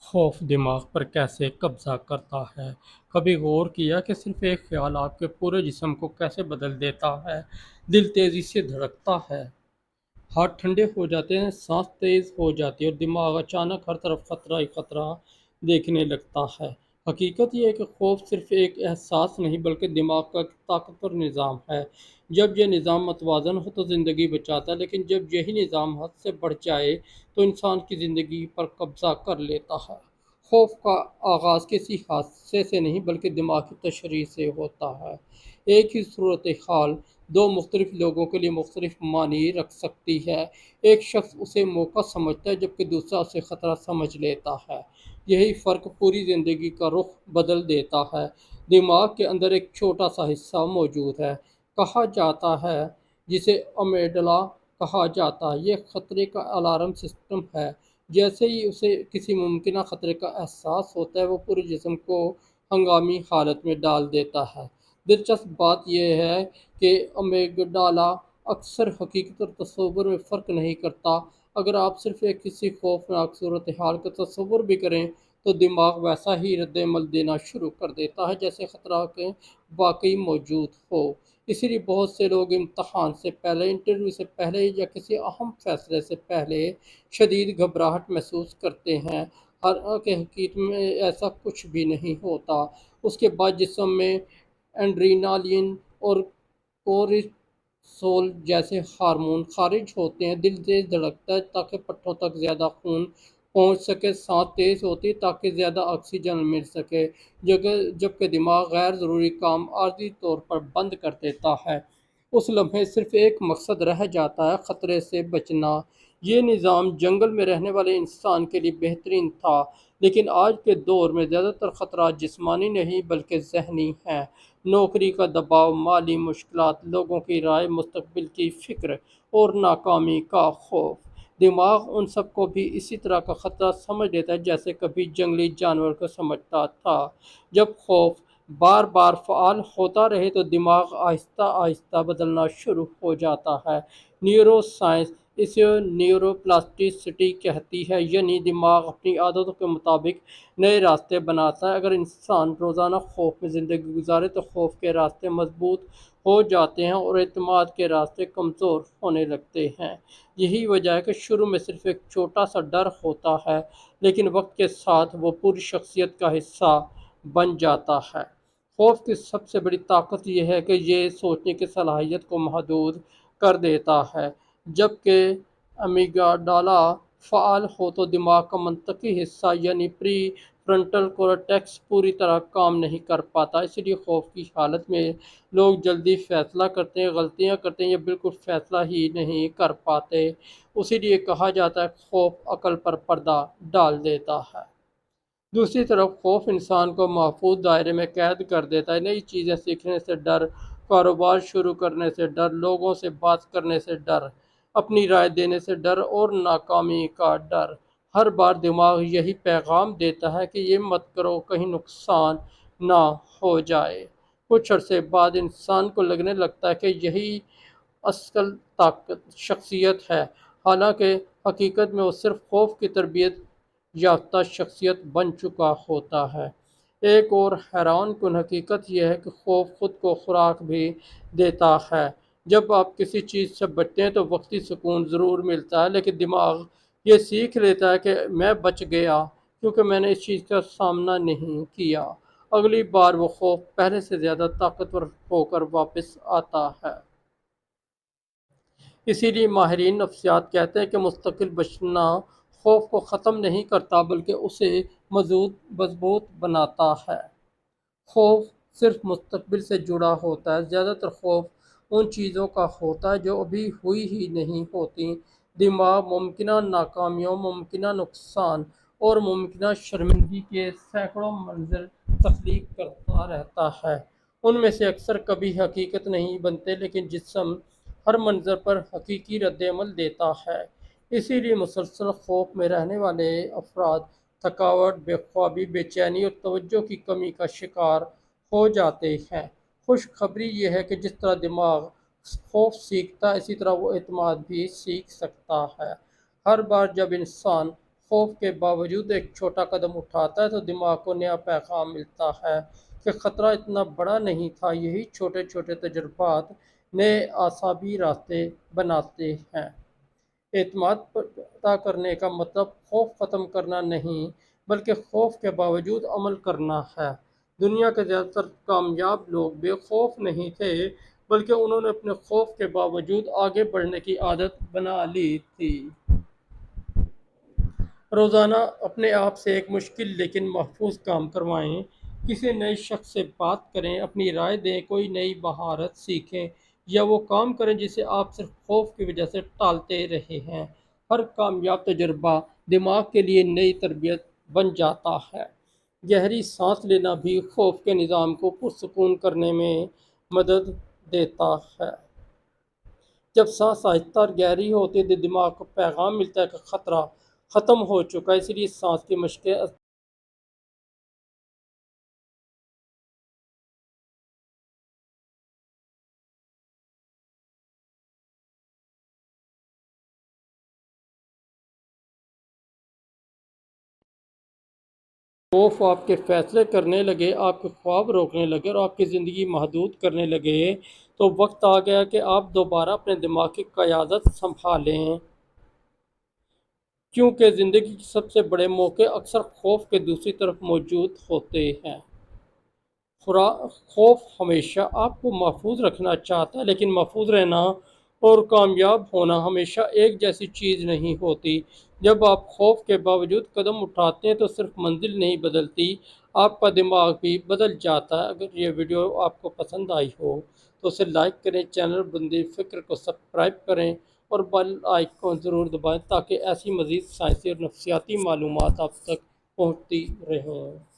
خوف دماغ پر کیسے قبضہ کرتا ہے؟ کبھی غور کیا کہ صرف ایک خیال آپ کے پورے جسم کو کیسے بدل دیتا ہے؟ دل تیزی سے دھڑکتا ہے، ہاتھ ٹھنڈے ہو جاتے ہیں، سانس تیز ہو جاتی ہے اور دماغ اچانک ہر طرف خطرہ ہی خطرہ دیکھنے لگتا ہے۔ حقیقت یہ ہے کہ خوف صرف ایک احساس نہیں بلکہ دماغ کا ایک طاقتور نظام ہے۔ جب یہ نظام متوازن ہو تو زندگی بچاتا ہے، لیکن جب یہی نظام حد سے بڑھ جائے تو انسان کی زندگی پر قبضہ کر لیتا ہے۔ خوف کا آغاز کسی حادثے سے نہیں بلکہ دماغ کی تشریح سے ہوتا ہے۔ ایک ہی صورتحال دو مختلف لوگوں کے لیے مختلف معنی رکھ سکتی ہے۔ ایک شخص اسے موقع سمجھتا ہے جبکہ دوسرا اسے خطرہ سمجھ لیتا ہے۔ یہی فرق پوری زندگی کا رخ بدل دیتا ہے۔ دماغ کے اندر ایک چھوٹا سا حصہ موجود ہے، کہا جاتا ہے، جسے امیگڈالا کہا جاتا ہے۔ یہ خطرے کا الارم سسٹم ہے۔ جیسے ہی اسے کسی ممکنہ خطرے کا احساس ہوتا ہے، وہ پورے جسم کو ہنگامی حالت میں ڈال دیتا ہے۔ دلچسپ بات یہ ہے کہ امیگڈالا اکثر حقیقت اور تصور میں فرق نہیں کرتا۔ اگر آپ صرف ایک کسی خوفناک صورتحال کا تصور بھی کریں تو دماغ ویسا ہی رد عمل دینا شروع کر دیتا ہے جیسے خطرہ کے واقعی موجود ہو۔ اسی لیے بہت سے لوگ امتحان سے پہلے، انٹرویو سے پہلے یا کسی اہم فیصلے سے پہلے شدید گھبراہٹ محسوس کرتے ہیں، حالانکہ حقیقت میں ایسا کچھ بھی نہیں ہوتا۔ اس کے بعد جسم میں ایڈرینالین اور کورٹیسول جیسے ہارمون خارج ہوتے ہیں، دل تیز دھڑکتا ہے تاکہ پٹھوں تک زیادہ خون پہنچ سکے، سانس تیز ہوتی ہے تاکہ زیادہ آکسیجن مل سکے، جبکہ دماغ غیر ضروری کام عارضی طور پر بند کر دیتا ہے۔ اس لمحے صرف ایک مقصد رہ جاتا ہے، خطرے سے بچنا۔ یہ نظام جنگل میں رہنے والے انسان کے لیے بہترین تھا، لیکن آج کے دور میں زیادہ تر خطرات جسمانی نہیں بلکہ ذہنی ہیں۔ نوکری کا دباؤ، مالی مشکلات، لوگوں کی رائے، مستقبل کی فکر اور ناکامی کا خوف۔ دماغ ان سب کو بھی اسی طرح کا خطرہ سمجھ لیتا ہے جیسے کبھی جنگلی جانور کو سمجھتا تھا۔ جب خوف بار بار فعال ہوتا رہے تو دماغ آہستہ آہستہ بدلنا شروع ہو جاتا ہے۔ نیورو سائنس اسے نیورو پلاسٹیسٹی کہتی ہے، یعنی دماغ اپنی عادتوں کے مطابق نئے راستے بناتا ہے۔ اگر انسان روزانہ خوف میں زندگی گزارے تو خوف کے راستے مضبوط ہو جاتے ہیں اور اعتماد کے راستے کمزور ہونے لگتے ہیں۔ یہی وجہ ہے کہ شروع میں صرف ایک چھوٹا سا ڈر ہوتا ہے، لیکن وقت کے ساتھ وہ پوری شخصیت کا حصہ بن جاتا ہے۔ خوف کی سب سے بڑی طاقت یہ ہے کہ یہ سوچنے کی صلاحیت کو محدود کر دیتا ہے۔ جبکہ امیگڈالا فعال ہو تو دماغ کا منطقی حصہ یعنی پری فرنٹل کورٹیکس پوری طرح کام نہیں کر پاتا۔ اس لیے خوف کی حالت میں لوگ جلدی فیصلہ کرتے ہیں، غلطیاں کرتے ہیں یا بالکل فیصلہ ہی نہیں کر پاتے۔ اسی لیے کہا جاتا ہے خوف عقل پر پردہ ڈال دیتا ہے۔ دوسری طرف خوف انسان کو محفوظ دائرے میں قید کر دیتا ہے۔ نئی چیزیں سیکھنے سے ڈر، کاروبار شروع کرنے سے ڈر، لوگوں سے بات کرنے سے ڈر، اپنی رائے دینے سے ڈر اور ناکامی کا ڈر۔ ہر بار دماغ یہی پیغام دیتا ہے کہ یہ مت کرو، کہیں نقصان نہ ہو جائے۔ کچھ عرصے بعد انسان کو لگنے لگتا ہے کہ یہی اصل طاقت شخصیت ہے، حالانکہ حقیقت میں وہ صرف خوف کی تربیت یافتہ شخصیت بن چکا ہوتا ہے۔ ایک اور حیران کن حقیقت یہ ہے کہ خوف خود کو خوراک بھی دیتا ہے۔ جب آپ کسی چیز سے بچتے ہیں تو وقتی سکون ضرور ملتا ہے، لیکن دماغ یہ سیکھ لیتا ہے کہ میں بچ گیا کیونکہ میں نے اس چیز کا سامنا نہیں کیا۔ اگلی بار وہ خوف پہلے سے زیادہ طاقتور ہو کر واپس آتا ہے۔ اسی لیے ماہرین نفسیات کہتے ہیں کہ مستقل بچنا خوف کو ختم نہیں کرتا بلکہ اسے مضبوط بناتا ہے۔ خوف صرف مستقبل سے جڑا ہوتا ہے۔ زیادہ تر خوف ان چیزوں کا ہوتا ہے جو ابھی ہوئی ہی نہیں ہوتی۔ دماغ ممکنہ ناکامیوں، ممکنہ نقصان اور ممکنہ شرمندگی کے سینکڑوں منظر تخلیق کرتا رہتا ہے۔ ان میں سے اکثر کبھی حقیقت نہیں بنتے، لیکن جسم ہر منظر پر حقیقی رد عمل دیتا ہے۔ اسی لیے مسلسل خوف میں رہنے والے افراد تھکاوٹ، بے خوابی، بے چینی اور توجہ کی کمی کا شکار ہو جاتے ہیں۔ خوش خبری یہ ہے کہ جس طرح دماغ خوف سیکھتا ہے، اسی طرح وہ اعتماد بھی سیکھ سکتا ہے۔ ہر بار جب انسان خوف کے باوجود ایک چھوٹا قدم اٹھاتا ہے تو دماغ کو نیا پیغام ملتا ہے کہ خطرہ اتنا بڑا نہیں تھا۔ یہی چھوٹے چھوٹے تجربات نئے اعصابی راستے بناتے ہیں۔ اعتماد پیدا کرنے کا مطلب خوف ختم کرنا نہیں، بلکہ خوف کے باوجود عمل کرنا ہے۔ دنیا کے زیادہ تر کامیاب لوگ بے خوف نہیں تھے، بلکہ انہوں نے اپنے خوف کے باوجود آگے بڑھنے کی عادت بنا لی تھی۔ روزانہ اپنے آپ سے ایک مشکل لیکن محفوظ کام کروائیں۔ کسی نئے شخص سے بات کریں، اپنی رائے دیں، کوئی نئی مہارت سیکھیں یا وہ کام کریں جسے آپ صرف خوف کی وجہ سے ٹالتے رہے ہیں۔ ہر کامیاب تجربہ دماغ کے لیے نئی تربیت بن جاتا ہے۔ گہری سانس لینا بھی خوف کے نظام کو پرسکون کرنے میں مدد دیتا ہے۔ جب سانس آہستہ اور گہری ہوتی ہے تو دماغ کو پیغام ملتا ہے کہ خطرہ ختم ہو چکا ہے، اس لیے سانس کی مشقیں خوف آپ کے فیصلے کرنے لگے، آپ کے خواب روکنے لگے اور آپ کی زندگی محدود کرنے لگے تو وقت آ گیا کہ آپ دوبارہ اپنے دماغ کی قیادت سنبھالیں، کیونکہ زندگی کے سب سے بڑے موقع اکثر خوف کے دوسری طرف موجود ہوتے ہیں۔ خوف ہمیشہ آپ کو محفوظ رکھنا چاہتا ہے، لیکن محفوظ رہنا اور کامیاب ہونا ہمیشہ ایک جیسی چیز نہیں ہوتی۔ جب آپ خوف کے باوجود قدم اٹھاتے ہیں تو صرف منزل نہیں بدلتی، آپ کا دماغ بھی بدل جاتا ہے۔ اگر یہ ویڈیو آپ کو پسند آئی ہو تو اسے لائک کریں، چینل بندی فکر کو سبسکرائب کریں اور بیل آئیکن ضرور دبائیں تاکہ ایسی مزید سائنسی اور نفسیاتی معلومات آپ تک پہنچتی رہیں۔